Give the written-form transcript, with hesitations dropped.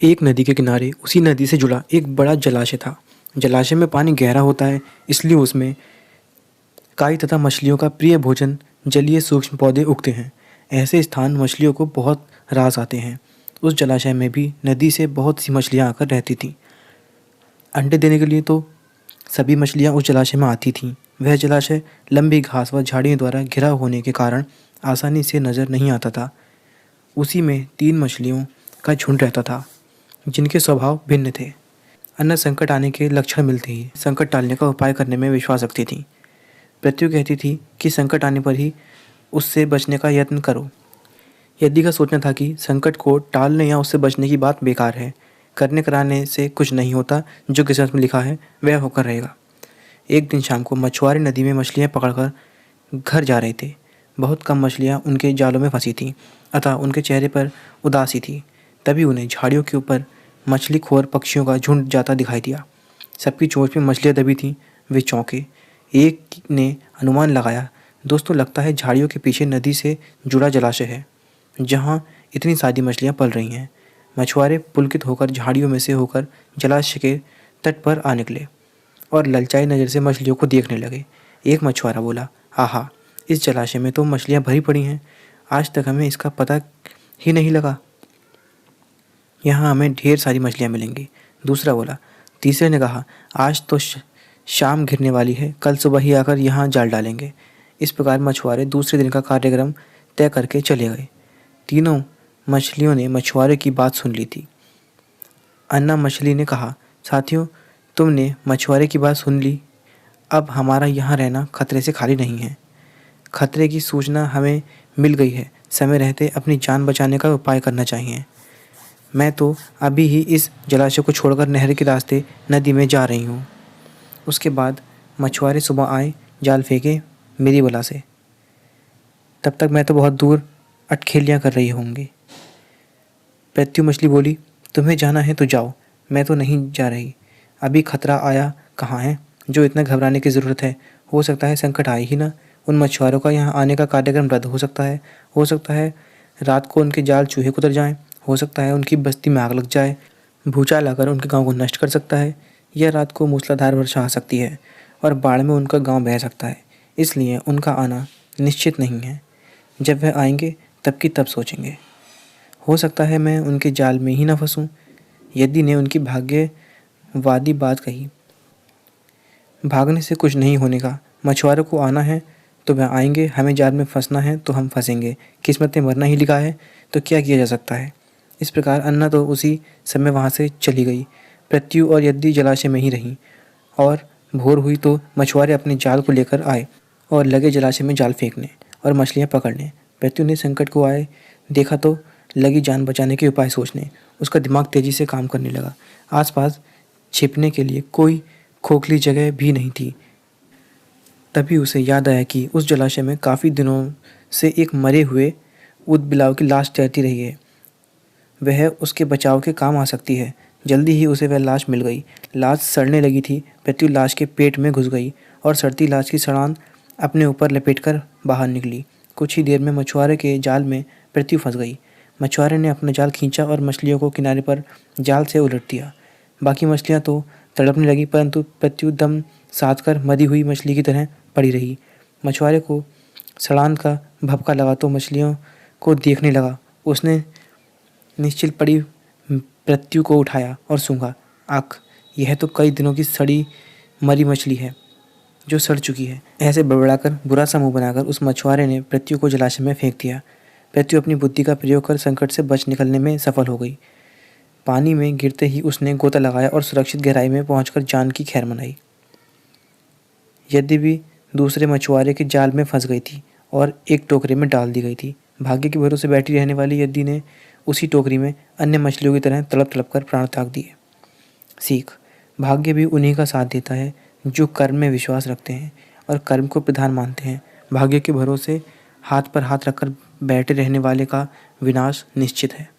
एक नदी के किनारे उसी नदी से जुड़ा एक बड़ा जलाशय था। जलाशय में पानी गहरा होता है, इसलिए उसमें काई तथा मछलियों का प्रिय भोजन जलीय सूक्ष्म पौधे उगते हैं। ऐसे स्थान मछलियों को बहुत रास आते हैं। उस जलाशय में भी नदी से बहुत सी मछलियाँ आकर रहती थीं। अंडे देने के लिए तो सभी मछलियाँ उस जलाशय में आती थीं। वह जलाशय लंबी घास व झाड़ियों द्वारा घिरा होने के कारण आसानी से नज़र नहीं आता था। उसी में 3 मछलियों का झुंड रहता था, जिनके स्वभाव भिन्न थे। अन्न संकट आने के लक्षण मिलते ही संकट टालने का उपाय करने में विश्वास रखती थीं। पृथ्वी कहती थी कि संकट आने पर ही उससे बचने का यत्न करो। यदि का सोचना था कि संकट को टालने या उससे बचने की बात बेकार है। करने कराने से कुछ नहीं होता, जो किस्मत में लिखा है वह होकर रहेगा। एक दिन शाम को मछुआरे नदी में मछलियाँ पकड़कर घर जा रहे थे। बहुत कम मछलियाँ उनके जालों में फंसी थीं, अतः उनके चेहरे पर उदासी थी। तभी उन्हें झाड़ियों के ऊपर मछलीखोर पक्षियों का झुंड जाता दिखाई दिया। सबकी चोंच में मछलियाँ दबी थीं। वे चौंके। एक ने अनुमान लगाया, दोस्तों लगता है झाड़ियों के पीछे नदी से जुड़ा जलाशय है, जहाँ इतनी सारी मछलियाँ पल रही हैं। मछुआरे पुलकित होकर झाड़ियों में से होकर जलाशय के तट पर आ निकले और ललचाई नज़र से मछलियों को देखने लगे। एक मछुआरा बोला, आहा, इस जलाशय में तो मछलियाँ भरी पड़ी हैं। आज तक हमें इसका पता ही नहीं लगा। यहाँ हमें ढेर सारी मछलियाँ मिलेंगी। दूसरा बोला। तीसरे ने कहा, आज तो शाम घिरने वाली है, कल सुबह ही आकर यहाँ जाल डालेंगे। इस प्रकार मछुआरे दूसरे दिन का कार्यक्रम तय करके चले गए। तीनों मछलियों ने मछुआरे की बात सुन ली थी। अन्ना मछली ने कहा, साथियों, तुमने मछुआरे की बात सुन ली। अब हमारा यहाँ रहना खतरे से खाली नहीं है। खतरे की सूचना हमें मिल गई है। समय रहते अपनी जान बचाने का उपाय करना चाहिए। मैं तो अभी ही इस जलाशय को छोड़कर नहर के रास्ते नदी में जा रही हूँ। उसके बाद मछुआरे सुबह आए, जाल फेंके मेरी बला से। तब तक मैं तो बहुत दूर अटखेलियाँ कर रही होंगी। पृथ्वी मछली बोली, तुम्हें जाना है तो जाओ, मैं तो नहीं जा रही। अभी खतरा आया कहाँ है जो इतना घबराने की ज़रूरत है। हो सकता है संकट आए ही ना। उन मछुआरों का यहाँ आने का कार्यक्रम रद्द हो सकता है। हो सकता है रात को उनके जाल चूहे कुतर जाएं। हो सकता है उनकी बस्ती में आग लग जाए। भूचाल आकर उनके गांव को नष्ट कर सकता है। यह रात को मूसलाधार वर्षा आ सकती है और बाढ़ में उनका गांव बह सकता है। इसलिए उनका आना निश्चित नहीं है। जब वह आएंगे तब की तब सोचेंगे। हो सकता है मैं उनके जाल में ही ना फंसूं। यदि ने उनकी भाग्यवादी बात कही। भागने से कुछ नहीं होने का। मछुआरों को आना है तो वह आएंगे, हमें जाल में फंसना है तो हम फंसेंगे। किस्मत में मरना ही लिखा है तो क्या किया जा सकता है। इस प्रकार अन्ना तो उसी समय वहाँ से चली गई। पृथ्वी और यदि जलाशय में ही रहीं और भोर हुई तो मछुआरे अपने जाल को लेकर आए और लगे जलाशय में जाल फेंकने और मछलियाँ पकड़ने। पृथ्वी ने संकट को आए देखा तो लगी जान बचाने के उपाय सोचने। उसका दिमाग तेज़ी से काम करने लगा। आसपास छिपने के लिए कोई खोखली जगह भी नहीं थी। तभी उसे याद आया कि उस जलाशय में काफ़ी दिनों से एक मरे हुए ऊदबिलाव की लाश तैरती रही है। वह उसके बचाव के काम आ सकती है। जल्दी ही उसे वह लाश मिल गई। लाश सड़ने लगी थी। पृथ्वी लाश के पेट में घुस गई और सड़ती लाश की सड़ान अपने ऊपर लपेटकर बाहर निकली। कुछ ही देर में मछुआरे के जाल में पृथ्वी फंस गई। मछुआरे ने अपना जाल खींचा और मछलियों को किनारे पर जाल से उलट दिया। बाकी मछलियाँ तो तड़पने लगी, परंतु पृथ्वी दम साध कर मरी हुई मछली की तरह पड़ी रही। मछुआरे को सड़ान का भपका लगा तो मछलियों को देखने लगा। उसने निश्चल पड़ी पृथ्वी को उठाया और सूंघा। आख, यह तो कई दिनों की सड़ी मरी मछली है जो सड़ चुकी है। ऐसे बड़बड़ाकर बुरा सा मुँह बनाकर उस मछुआरे ने पृथ्वी को जलाशय में फेंक दिया। पृथ्वी अपनी बुद्धि का प्रयोग कर संकट से बच निकलने में सफल हो गई। पानी में गिरते ही उसने गोता लगाया और सुरक्षित गहराई में पहुंचकर जान की खैर मनाई। यदि भी दूसरे मछुआरे के जाल में फंस गई थी और एक टोकरी में डाल दी गई थी। भाग्य के भरोसे बैठी रहने वाली यदि ने उसी टोकरी में अन्य मछलियों की तरह तड़प तड़प कर प्राण त्याग दिए। सीख, भाग्य भी उन्हीं का साथ देता है जो कर्म में विश्वास रखते हैं और कर्म को प्रधान मानते हैं। भाग्य के भरोसे हाथ पर हाथ रखकर बैठे रहने वाले का विनाश निश्चित है।